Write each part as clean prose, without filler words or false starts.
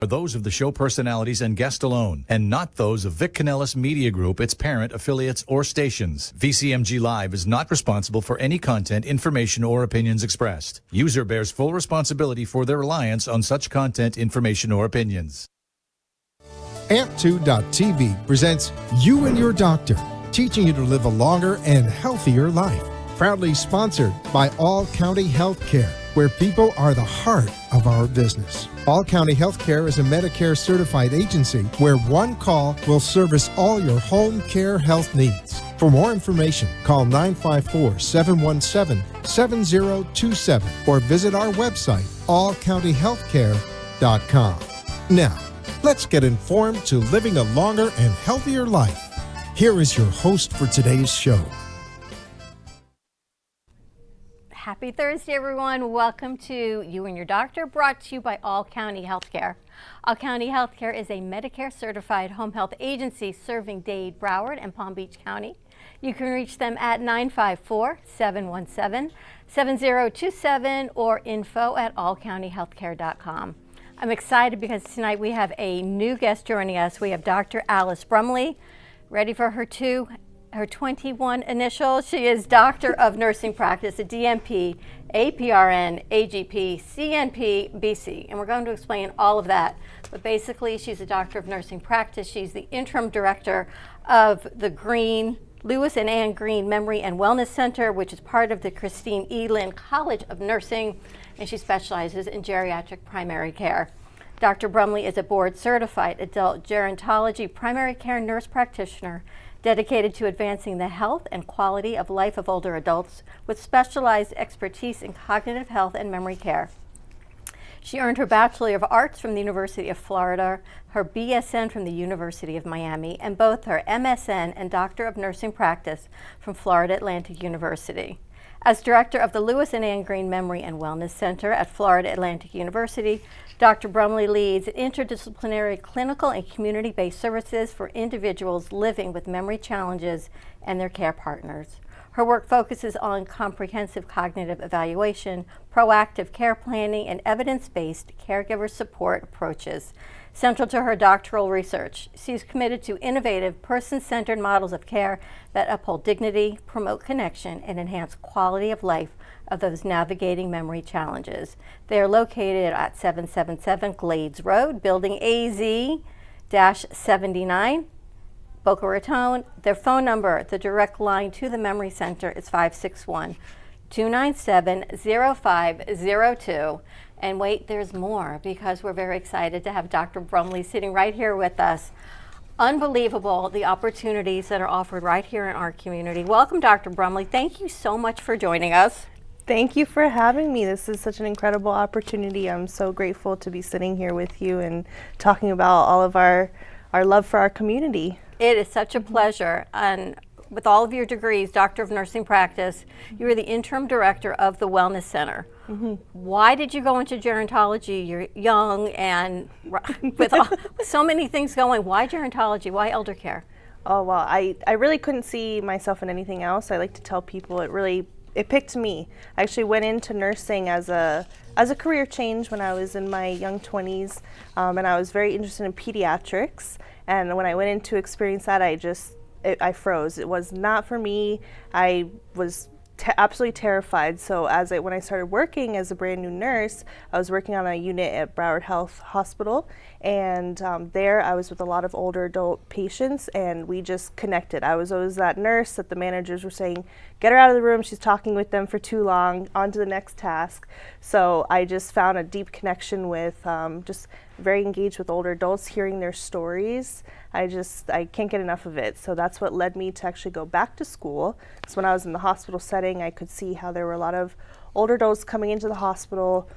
are those of the show personalities and guest alone, and not those of Vic Canellis Media Group, its parent, affiliates, or stations. VCMG Live is not responsible for any content, information, or opinions expressed. User bears full responsibility for their reliance on such content, information, or opinions. Amp2.tv presents You and Your Doctor, teaching you to live a longer and healthier life. Proudly sponsored by All County Healthcare, where people are the heart of our business. All County Healthcare is a Medicare certified agency where one call will service all your home care health needs. For more information, call 954-717-7027 or visit our website, allcountyhealthcare.com. Now, let's get informed to living a longer and healthier life. Here is your host for today's show. Happy Thursday, everyone. Welcome to You and Your Doctor, brought to you by All County Healthcare. All County Healthcare is a Medicare certified home health agency serving Dade, Broward, and Palm Beach County. You can reach them at 954-717-7027 or info@allcountyhealthcare.com. I'm excited because tonight we have a new guest joining us. We have Dr. Alice Brumley, ready for her 21 initials. She is Doctor of Nursing Practice at DNP, APRN, AGPCNP-BC, and we're going to explain all of that. But basically, she's a Doctor of Nursing Practice. She's the Interim Director of the Lewis and Ann Green Memory and Wellness Center, which is part of the Christine E. Lynn College of Nursing, and she specializes in geriatric primary care. Dr. Brumley is a board-certified Adult-Gerontology primary care nurse practitioner dedicated to advancing the health and quality of life of older adults with specialized expertise in cognitive health and memory care. She earned her Bachelor of Arts from the University of Florida, her BSN from the University of Miami, and both her MSN and Doctor of Nursing Practice from Florida Atlantic University. As Director of the Lewis and Ann Green Memory and Wellness Center at Florida Atlantic University, Dr. Brumley leads interdisciplinary clinical and community-based services for individuals living with memory challenges and their care partners. Her work focuses on comprehensive cognitive evaluation, proactive care planning, and evidence-based caregiver support approaches. Central to her doctoral research, she is committed to innovative, person-centered models of care that uphold dignity, promote connection, and enhance quality of life of those navigating memory challenges. They are located at 777 Glades Road, Building AZ-79, Boca Raton. Their phone number, the direct line to the Memory Center, is 561-297-0502. And wait, there's more, because we're very excited to have Dr. Brumley sitting right here with us. Unbelievable, the opportunities that are offered right here in our community. Welcome, Dr. Brumley. Thank you so much for joining us. Thank you for having me. This is such an incredible opportunity. I'm so grateful to be sitting here with you and talking about all of our love for our community. It is such a pleasure. And with all of your degrees, Doctor of Nursing Practice, you are the Interim Director of the Wellness Center. Why did you go into gerontology? You're young and with so many things going. Why gerontology? Why elder care? Oh, well, I really couldn't see myself in anything else. I like to tell people it picked me. I actually went into nursing as a career change when I was in my young 20s, and I was very interested in pediatrics. And when I went in to experience that, I froze. It was not for me. I was absolutely terrified. So when I started working as a brand new nurse, I was working on a unit at Broward Health Hospital, and there I was with a lot of older adult patients, and we just connected. I was always that nurse that the managers were saying, get her out of the room, she's talking with them for too long, on to the next task. So I just found a deep connection with just very engaged with older adults, hearing their stories. I can't get enough of it. So that's what led me to actually go back to school. Because when I was in the hospital setting, I could see how there were a lot of older adults coming into the hospital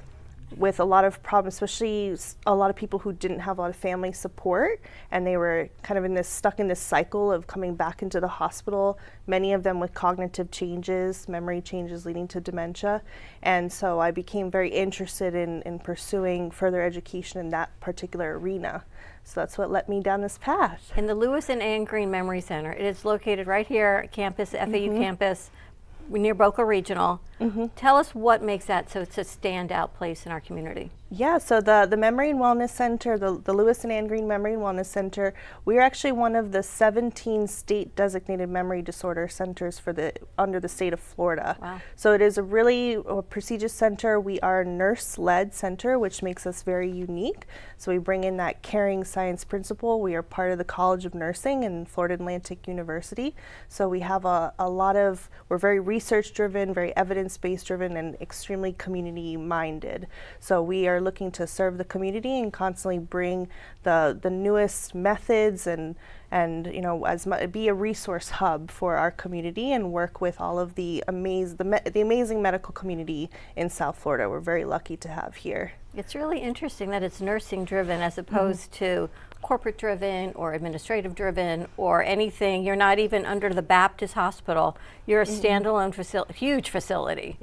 with a lot of problems, especially a lot of people who didn't have a lot of family support, and they were kind of stuck in this cycle of coming back into the hospital, many of them with cognitive changes, memory changes leading to dementia. And so I became very interested in pursuing further education in that particular arena. So that's what led me down this path. In the Lewis and Ann Green Memory Center, it is located right here at campus, FAU campus, near Boca Regional. Tell us what makes that so it's a standout place in our community. Yeah, so the Memory and Wellness Center, the Lewis and Ann Green Memory and Wellness Center, we are actually one of the 17 state designated memory disorder centers under the state of Florida. Wow. So it is a really prestigious center. We are a nurse-led center, which makes us very unique. So we bring in that caring science principle. We are part of the College of Nursing in Florida Atlantic University. So we have we're very research-driven, very evidence-based driven, and extremely community-minded. So we are looking to serve the community and constantly bring the newest methods and be a resource hub for our community and work with all of the amazing medical community in South Florida. We're very lucky to have here. It's really interesting that it's nursing driven as opposed to corporate driven or administrative driven or anything. You're not even under the Baptist hospital. You're a standalone huge facility.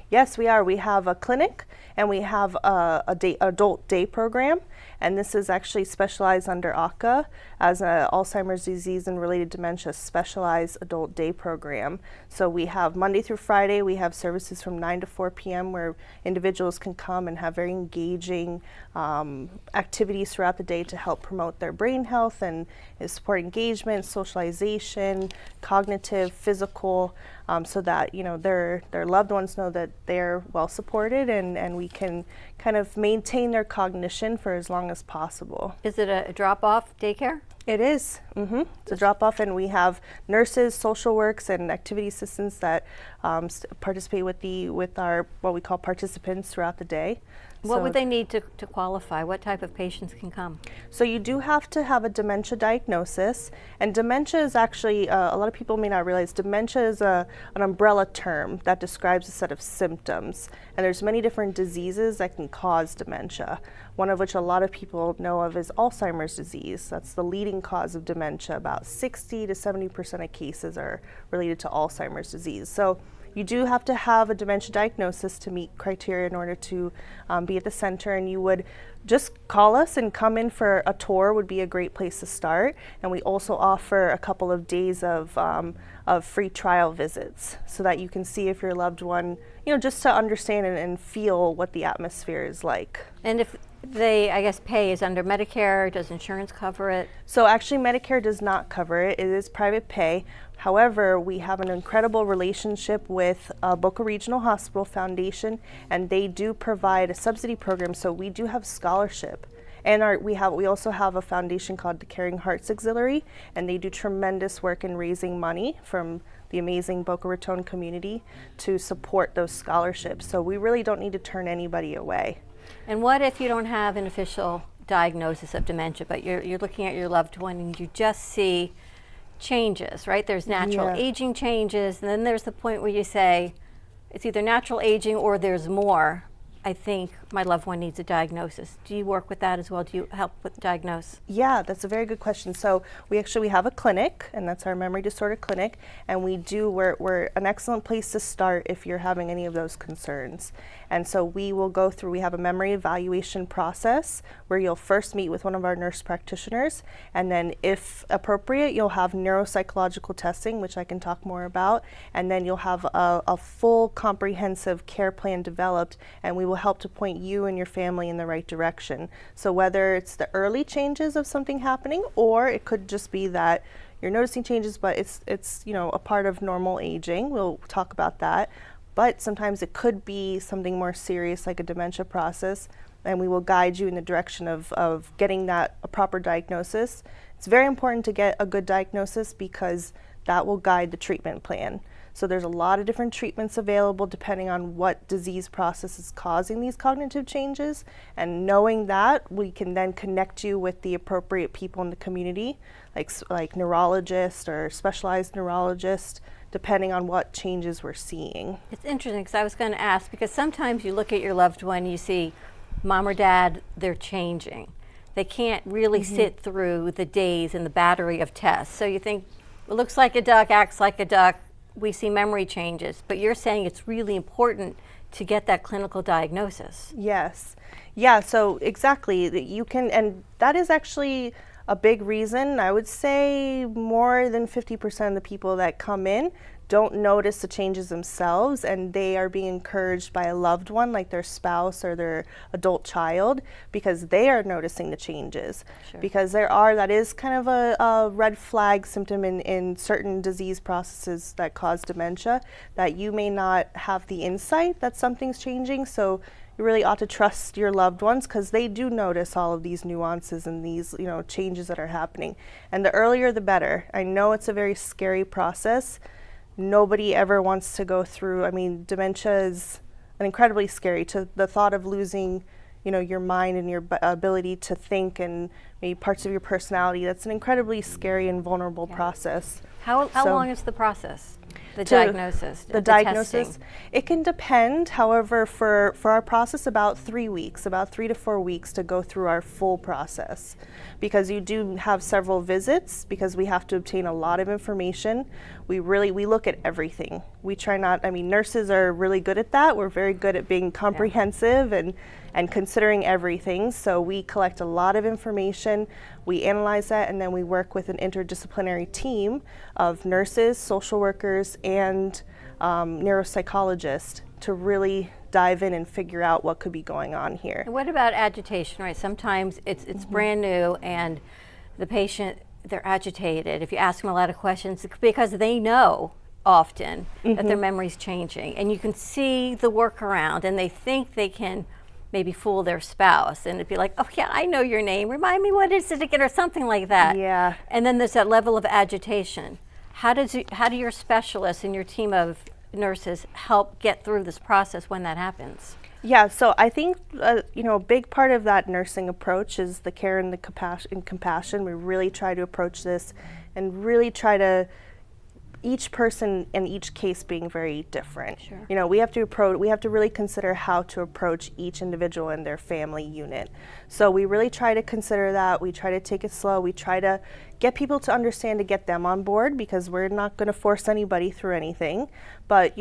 Yes, we are. We have a clinic and we have adult day program, and this is actually specialized under ACA as an Alzheimer's disease and related dementia specialized adult day program. So we have Monday through Friday, we have services from 9 to 4 p.m. where individuals can come and have very engaging activities throughout the day to help promote their brain health and support engagement, socialization, cognitive, physical, so that their loved ones know that they're well supported and we can kind of maintain their cognition for as long as possible. Is it a drop-off daycare? It is. It's a drop-off, and we have nurses, social works, and activity assistants that participate with our what we call participants throughout the day. What would they need to qualify? What type of patients can come? So you do have to have a dementia diagnosis, and dementia is actually, a lot of people may not realize, dementia is an umbrella term that describes a set of symptoms, and there's many different diseases that can cause dementia, one of which a lot of people know of is Alzheimer's disease. That's the leading cause of dementia. About 60 to 70% of cases are related to Alzheimer's disease. So you do have to have a dementia diagnosis to meet criteria in order to be at the center, and you would just call us and come in for a tour would be a great place to start. And we also offer a couple of days of free trial visits so that you can see if your loved one, just to understand and feel what the atmosphere is like. And if they, I guess, pay is under Medicare, does insurance cover it? So actually Medicare does not cover it. It is private pay. However, we have an incredible relationship with Boca Regional Hospital Foundation, and they do provide a subsidy program, so we do have scholarship. And we also have a foundation called the Caring Hearts Auxiliary, and they do tremendous work in raising money from the amazing Boca Raton community to support those scholarships. So we really don't need to turn anybody away. And what if you don't have an official diagnosis of dementia, but you're looking at your loved one and you just see changes, right? There's natural aging changes, and then there's the point where you say, it's either natural aging or there's more. I think my loved one needs a diagnosis. Do you work with that as well? Do you help with diagnose? Yeah, that's a very good question. So we have a clinic, and that's our memory disorder clinic, and we're an excellent place to start if you're having any of those concerns. And so we have a memory evaluation process where you'll first meet with one of our nurse practitioners, and then if appropriate, you'll have neuropsychological testing, which I can talk more about, and then you'll have a full comprehensive care plan developed, and we will help to point you and your family in the right direction. So whether it's the early changes of something happening, or it could just be that you're noticing changes, but it's a part of normal aging. We'll talk about that. But sometimes it could be something more serious like a dementia process, and we will guide you in the direction of getting a proper diagnosis. It's very important to get a good diagnosis because that will guide the treatment plan. So there's a lot of different treatments available depending on what disease process is causing these cognitive changes. And knowing that, we can then connect you with the appropriate people in the community, like neurologists or specialized neurologists, depending on what changes we're seeing. It's interesting because I was going to ask, because sometimes you look at your loved one, you see mom or dad, they're changing. They can't really sit through the days and the battery of tests. So you think, it looks like a duck, acts like a duck, we see memory changes, but you're saying it's really important to get that clinical diagnosis. Yes. Yeah, so exactly. You can, and that is actually a big reason. I would say more than 50% of the people that come in don't notice the changes themselves, and they are being encouraged by a loved one like their spouse or their adult child, because they are noticing the changes. Sure. Because that is kind of a red flag symptom in certain disease processes that cause dementia, that you may not have the insight that something's changing. So you really ought to trust your loved ones, because they do notice all of these nuances and these, changes that are happening. And the earlier the better. I know it's a very scary process. Nobody ever wants to go through, dementia is incredibly scary. To the thought of losing, your mind and your ability to think and maybe parts of your personality, that's an incredibly scary and vulnerable process. How long is the process? The diagnosis? The diagnosis, testing? It can depend. However, for our process, about 3 weeks, about 3 to 4 weeks to go through our full process, because you do have several visits, because we have to obtain a lot of information. We look at everything. We try not, nurses are really good at that. We're very good at being comprehensive and considering everything. So we collect a lot of information, we analyze that, and then we work with an interdisciplinary team of nurses, social workers, and neuropsychologists to really dive in and figure out what could be going on here. And what about agitation, right? Sometimes it's brand new, and the patient, they're agitated. If you ask them a lot of questions, because they know often that their memory's changing, and you can see the workaround, and they think they can maybe fool their spouse, and it'd be like, oh yeah, I know your name, remind me what is it again, or something like that. Yeah. And then there's that level of agitation. How do your specialists and your team of nurses help get through this process when that happens? Yeah, so I think a big part of that nursing approach is the care and the compassion. We really try to approach this and really try to, each person and each case being very different. Sure. We have to really consider how to approach each individual and their family unit. So we really try to consider that. We try to take it slow. We try to get people to understand, to get them on board, because we're not going to force anybody through anything. But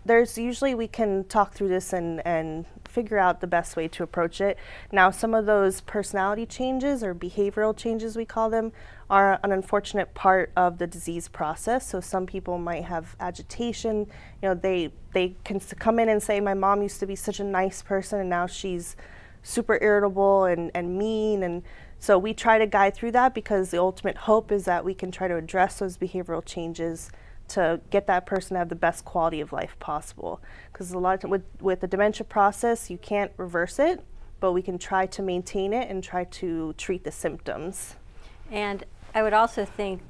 there's usually, we can talk through this and figure out the best way to approach it. Now, some of those personality changes, or behavioral changes we call them, are an unfortunate part of the disease process. So some people might have agitation. They can come in and say, my mom used to be such a nice person, and now she's super irritable and mean. And so we try to guide through that, because the ultimate hope is that we can try to address those behavioral changes to get that person to have the best quality of life possible. Because a lot of with the dementia process, you can't reverse it, but we can try to maintain it and try to treat the symptoms. And I would also think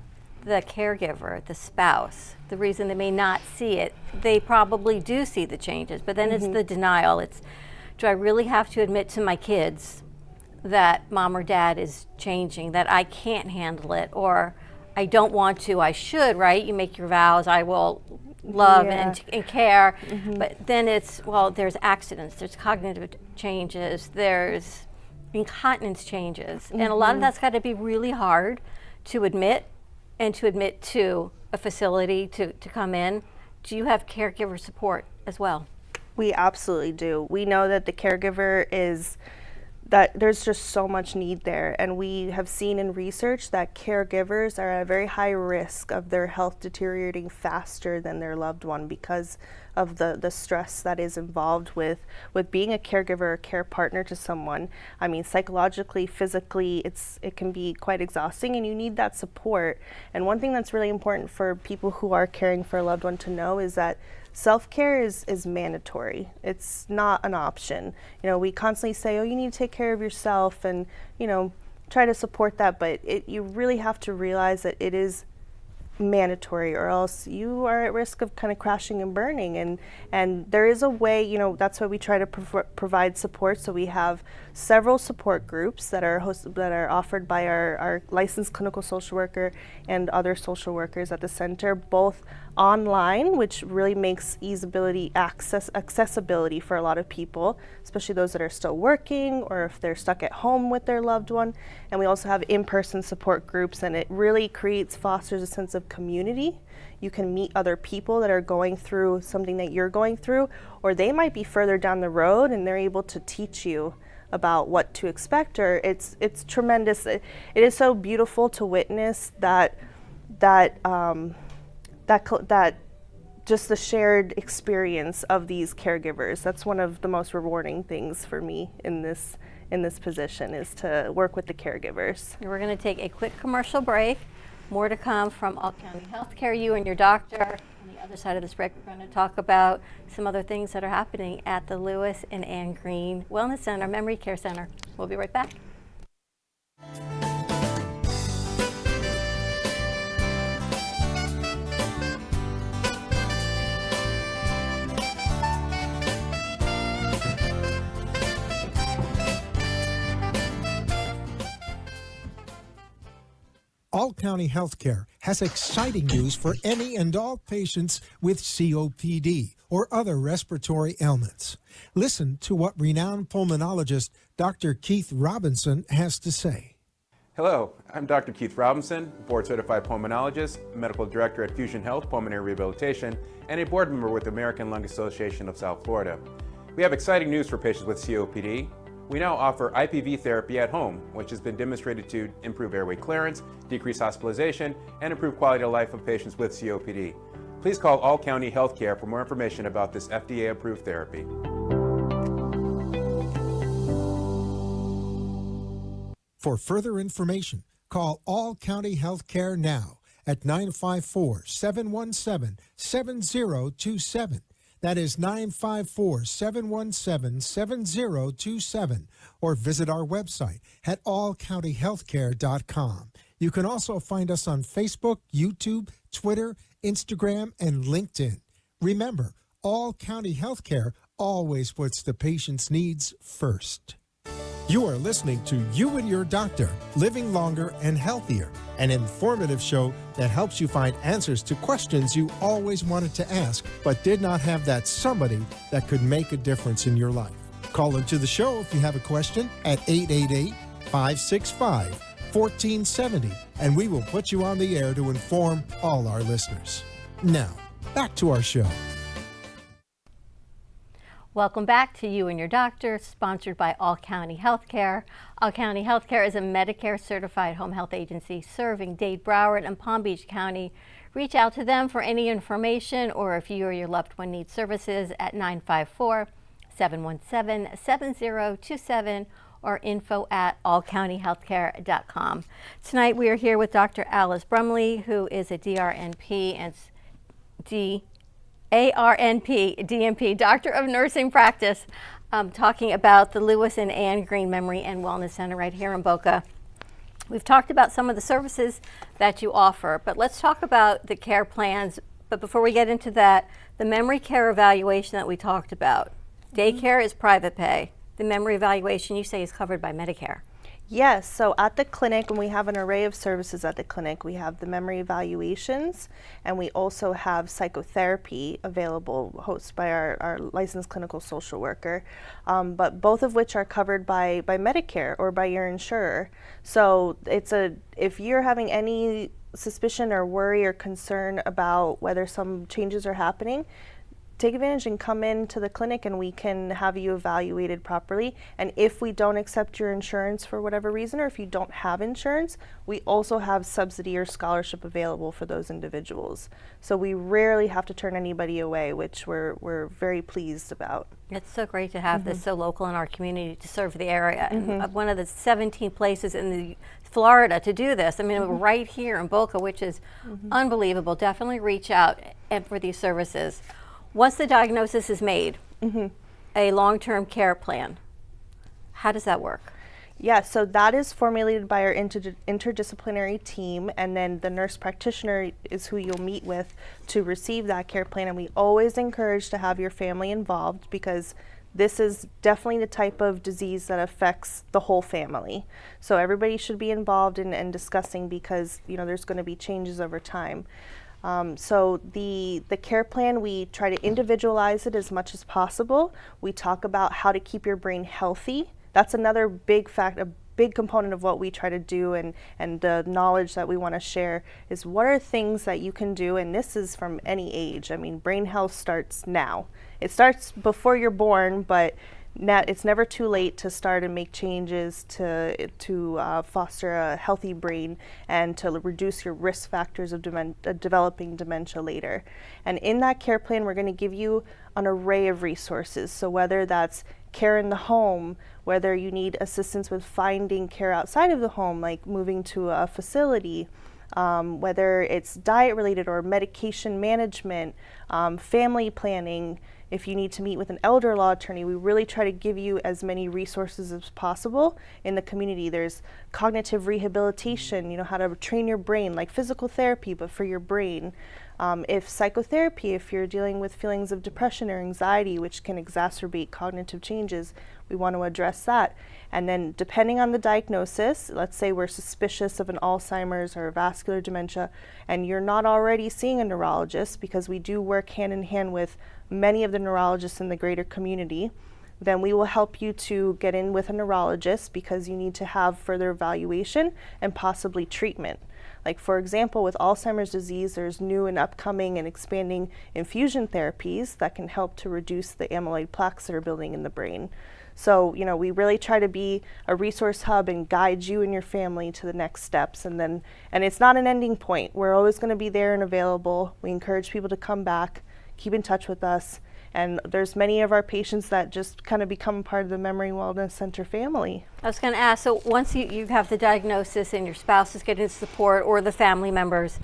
the caregiver, the spouse, the reason they may not see it, they probably do see the changes, but then it's the denial. It's, do I really have to admit to my kids that mom or dad is changing, that I can't handle it, or I don't want to, I should, right? You make your vows, I will love and care, but then it's, well, there's accidents, there's cognitive changes, there's incontinence changes, and a lot of that's got to be really hard to admit, and to admit to a facility to come in. Do you have caregiver support as well? We absolutely do. We know that the caregiver is, that there's just so much need there, and we have seen in research that caregivers are at a very high risk of their health deteriorating faster than their loved one, because of the stress that is involved with being a caregiver or care partner to someone. Psychologically, physically, it can be quite exhausting, and you need that support. And one thing that's really important for people who are caring for a loved one to know is that self-care is mandatory. It's not an option. We constantly say, oh, you need to take care of yourself, and try to support that, but you really have to realize that it is mandatory, or else you are at risk of kind of crashing and burning. And there is a way, that's why we try to provide support. So we have several support groups that are offered by our licensed clinical social worker and other social workers at the center, both online, which really makes accessibility for a lot of people, especially those that are still working, or if they're stuck at home with their loved one. And we also have in-person support groups, and it really fosters a sense of community. You can meet other people that are going through something that you're going through, or they might be further down the road and they're able to teach you about what to expect. Or it's tremendous. It is so beautiful to witness that just the shared experience of these caregivers. That's one of the most rewarding things for me in this position, is to work with the caregivers. We're going to take a quick commercial break. More to come from All County Healthcare, you and your doctor. On the other side of this break, we're going to talk about some other things that are happening at the Lewis and Ann Green Wellness Center, Memory Care Center. We'll be right back. All County Healthcare has exciting news for any and all patients with COPD or other respiratory ailments. Listen to what renowned pulmonologist Dr. Keith Robinson has to say. Hello, I'm Dr. Keith Robinson, board-certified pulmonologist, medical director at Fusion Health Pulmonary Rehabilitation, and a board member with the American Lung Association of South Florida. We have exciting news for patients with COPD. We now offer IPV therapy at home, which has been demonstrated to improve airway clearance, decrease hospitalization, and improve quality of life of patients with COPD. Please call All County Healthcare for more information about this FDA-approved therapy. For further information, call All County Healthcare now at 954-717-7027. That is 954-717-7027, or visit our website at allcountyhealthcare.com. You can also find us on Facebook, YouTube, Twitter, Instagram, and LinkedIn. Remember, All County Healthcare always puts the patient's needs first. You are listening to You and Your Doctor, Living Longer and Healthier, an informative show that helps you find answers to questions you always wanted to ask, but did not have that somebody that could make a difference in your life. Call into the show if you have a question at 888-565-1470, and we will put you on the air to inform all our listeners. Now, back to our show. Welcome back to You and Your Doctor, sponsored by All County Healthcare. All County Healthcare is a Medicare certified home health agency serving Dade, Broward, and Palm Beach County. Reach out to them for any information, or if you or your loved one needs services, at 954-717-7027 or info@allcountyhealthcare.com. Tonight we are here with Dr. Alice Brumley, who is a DRNP and ARNP, DNP, Doctor of Nursing Practice, talking about the Lewis and Ann Green Memory and Wellness Center right here in Boca. We've talked about some of the services that you offer, but let's talk about the care plans. But before we get into that, the memory care evaluation that we talked about, daycare is private pay. The memory evaluation, you say, is covered by Medicare. Yes, so at the clinic, and we have an array of services at the clinic, we have the memory evaluations, and we also have psychotherapy available, hosted by our licensed clinical social worker, but both of which are covered by Medicare or by your insurer. So if you're having any suspicion or worry or concern about whether some changes are happening, take advantage and come into the clinic and we can have you evaluated properly. And if we don't accept your insurance for whatever reason, or if you don't have insurance, we also have subsidy or scholarship available for those individuals. So we rarely have to turn anybody away, which we're very pleased about. It's so great to have this so local in our community to serve the area. And one of the 17 places in Florida to do this. I mean, we're right here in Boca, which is unbelievable. Definitely reach out for these services. Once the diagnosis is made, a long-term care plan, how does that work? Yeah, so that is formulated by our interdisciplinary team, and then the nurse practitioner is who you'll meet with to receive that care plan. And we always encourage to have your family involved, because this is definitely the type of disease that affects the whole family. So everybody should be involved in discussing, because there's going to be changes over time. So the care plan, we try to individualize it as much as possible. We talk about how to keep your brain healthy. That's another big a big component of what we try to do, and the knowledge that we want to share is what are things that you can do, and this is from any age. I mean, brain health starts now. It starts before you're born, but it's never too late to start and make changes to foster a healthy brain and to reduce your risk factors of developing dementia later. And in that care plan, we're going to give you an array of resources. So whether that's care in the home, whether you need assistance with finding care outside of the home, like moving to a facility, whether it's diet related or medication management, family planning. If you need to meet with an elder law attorney, we really try to give you as many resources as possible in the community. There's cognitive rehabilitation, how to train your brain, like physical therapy, but for your brain. If psychotherapy, if you're dealing with feelings of depression or anxiety, which can exacerbate cognitive changes, we want to address that. And then depending on the diagnosis, let's say we're suspicious of an Alzheimer's or vascular dementia, and you're not already seeing a neurologist, because we do work hand in hand with many of the neurologists in the greater community, then we will help you to get in with a neurologist, because you need to have further evaluation and possibly treatment. Like, for example, with Alzheimer's disease, there's new and upcoming and expanding infusion therapies that can help to reduce the amyloid plaques that are building in the brain. So, we really try to be a resource hub and guide you and your family to the next steps. And it's not an ending point. We're always going to be there and available. We encourage people to come back, keep in touch with us. And there's many of our patients that just kind of become part of the Memory Wellness Center family. I was going to ask, so once you have the diagnosis and your spouse is getting support, or the family members,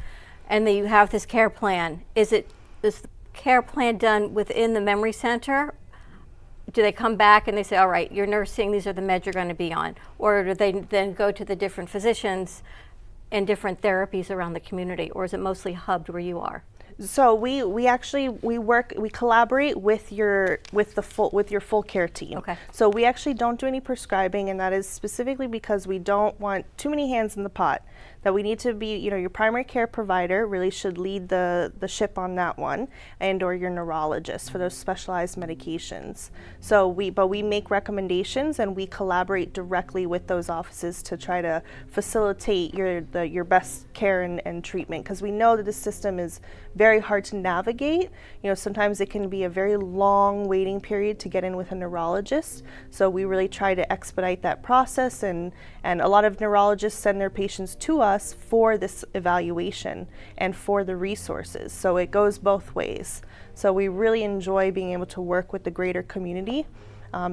and then you have this care plan, is the care plan done within the memory center? Do they come back and they say, all right, you're nursing, these are the meds you're going to be on? Or do they then go to the different physicians and different therapies around the community? Or is it mostly hubbed where you are? So we collaborate with your full care team. Okay. So we actually don't do any prescribing, and that is specifically because we don't want too many hands in the pot. That we need to be, your primary care provider really should lead the ship on that one, and or your neurologist for those specialized medications. So we make recommendations, and we collaborate directly with those offices to try to facilitate your best care and treatment, because we know that the system is very hard to navigate. Sometimes it can be a very long waiting period to get in with a neurologist. So we really try to expedite that process, and a lot of neurologists send their patients to us for this evaluation and for the resources. So it goes both ways. So we really enjoy being able to work with the greater community,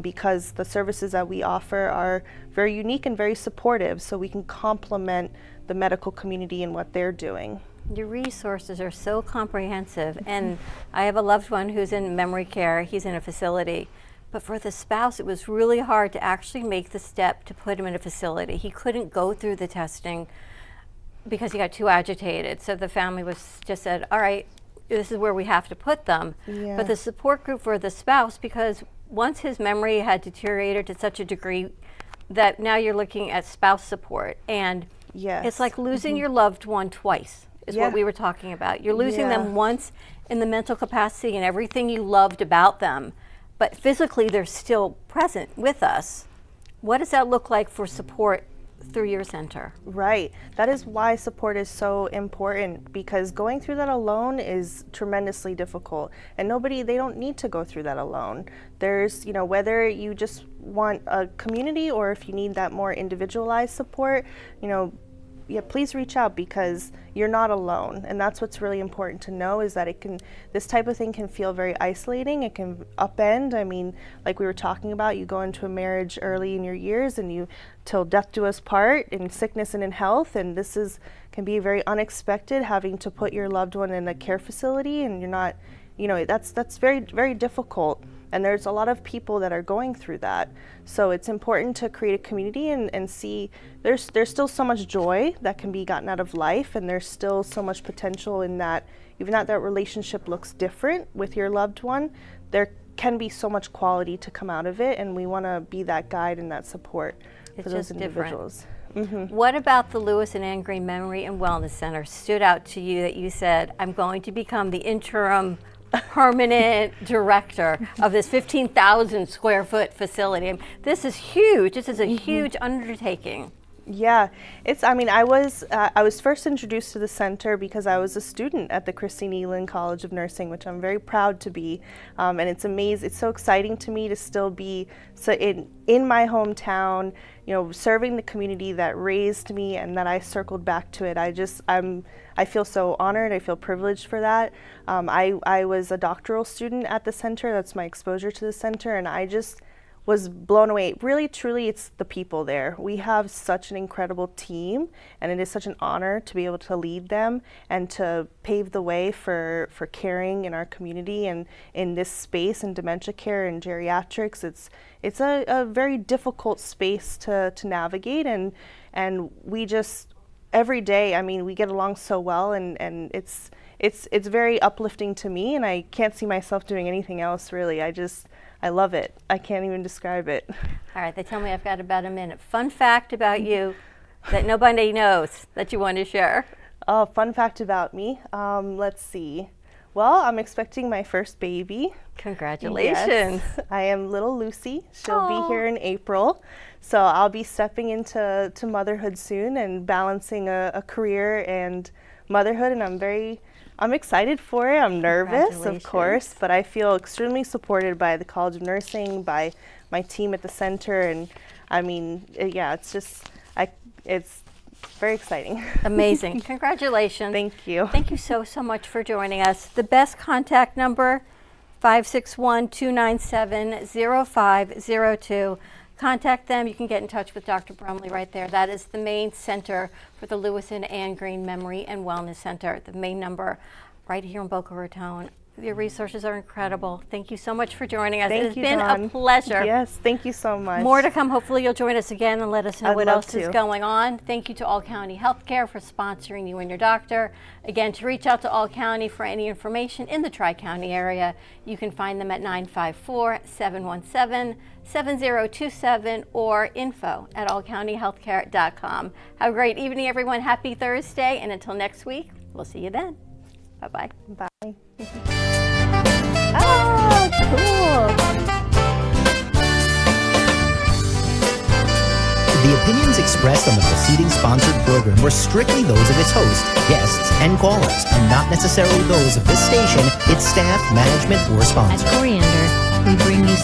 because the services that we offer are very unique and very supportive, so we can complement the medical community and what they're doing. Your resources are so comprehensive, and I have a loved one who's in memory care. He's in a facility, but for the spouse, it was really hard to actually make the step to put him in a facility. He couldn't go through the testing because he got too agitated. So the family just said, all right, this is where we have to put them. Yeah. But the support group for the spouse, because once his memory had deteriorated to such a degree that now you're looking at spouse support, and yes. It's like losing your loved one twice. Is what we were talking about. You're losing them once in the mental capacity and everything you loved about them, but physically they're still present with us. What does that look like for support through your center? Right. That is why support is so important, because going through that alone is tremendously difficult, and they don't need to go through that alone. There's, whether you just want a community or if you need that more individualized support, please reach out, because you're not alone. And that's what's really important to know, is that this type of thing can feel very isolating. It can upend. I mean, like we were talking about, you go into a marriage early in your years and you till death do us part, in sickness and in health. And this can be very unexpected, having to put your loved one in a care facility, and you're not, that's very, very difficult. And there's a lot of people that are going through that. So it's important to create a community and see there's still so much joy that can be gotten out of life, and there's still so much potential in that. Even though that relationship looks different with your loved one, there can be so much quality to come out of it, and we want to be that guide and that support for those individuals. Mm-hmm. What about the Lewis and Ann Green Memory and Wellness Center stood out to you that you said, I'm going to become the interim permanent director of this 15,000 square foot facility? This is huge. This is a huge undertaking. Yeah, I was first introduced to the center because I was a student at the Christine Eland College of Nursing, which I'm very proud to be. And it's amazing. It's so exciting to me to still be in my hometown, serving the community that raised me and that I circled back to it. I feel so honored. I feel privileged for that. I was a doctoral student at the center. That's my exposure to the center, and I just was blown away. Really, truly, it's the people there. We have such an incredible team, and it is such an honor to be able to lead them and to pave the way for caring in our community and in this space in dementia care and geriatrics. It's a very difficult space to navigate, and we just every day, we get along so well, and it's very uplifting to me, and I can't see myself doing anything else really. I love it. I can't even describe it. All right, they tell me I've got about a minute. Fun fact about you that nobody knows that you want to share. Oh, fun fact about me. Let's see. Well, I'm expecting my first baby. Congratulations. Yes, I am little Lucy. She'll be here in April. So I'll be stepping into motherhood soon and balancing a career and motherhood, and I'm excited for it. I'm nervous, of course, but I feel extremely supported by the College of Nursing, by my team at the center, and it's very exciting. Amazing. Congratulations. Thank you. Thank you so much for joining us. The best contact number, 561-297-0502. Contact them. You can get in touch with Dr. Brumley right there. That is the main center for the Lewis and Anne Green Memory and Wellness Center. The main number right here in Boca Raton. Your resources are incredible. Thank you so much for joining us. It has been a pleasure. Yes, thank you so much. More to come. Hopefully you'll join us again and let us know what else is going on. Thank you to All County Healthcare for sponsoring you and your doctor. Again, to reach out to All County for any information in the Tri-County area, you can find them at 954-717-7027 or info@allcountyhealthcare.com. Have a great evening, everyone. Happy Thursday, and until next week, we'll see you then. Bye-bye. Bye. Oh, cool. The opinions expressed on the preceding sponsored program were strictly those of its host, guests, and callers, and not necessarily those of this station, its staff, management, or sponsor. At Coriander, we bring you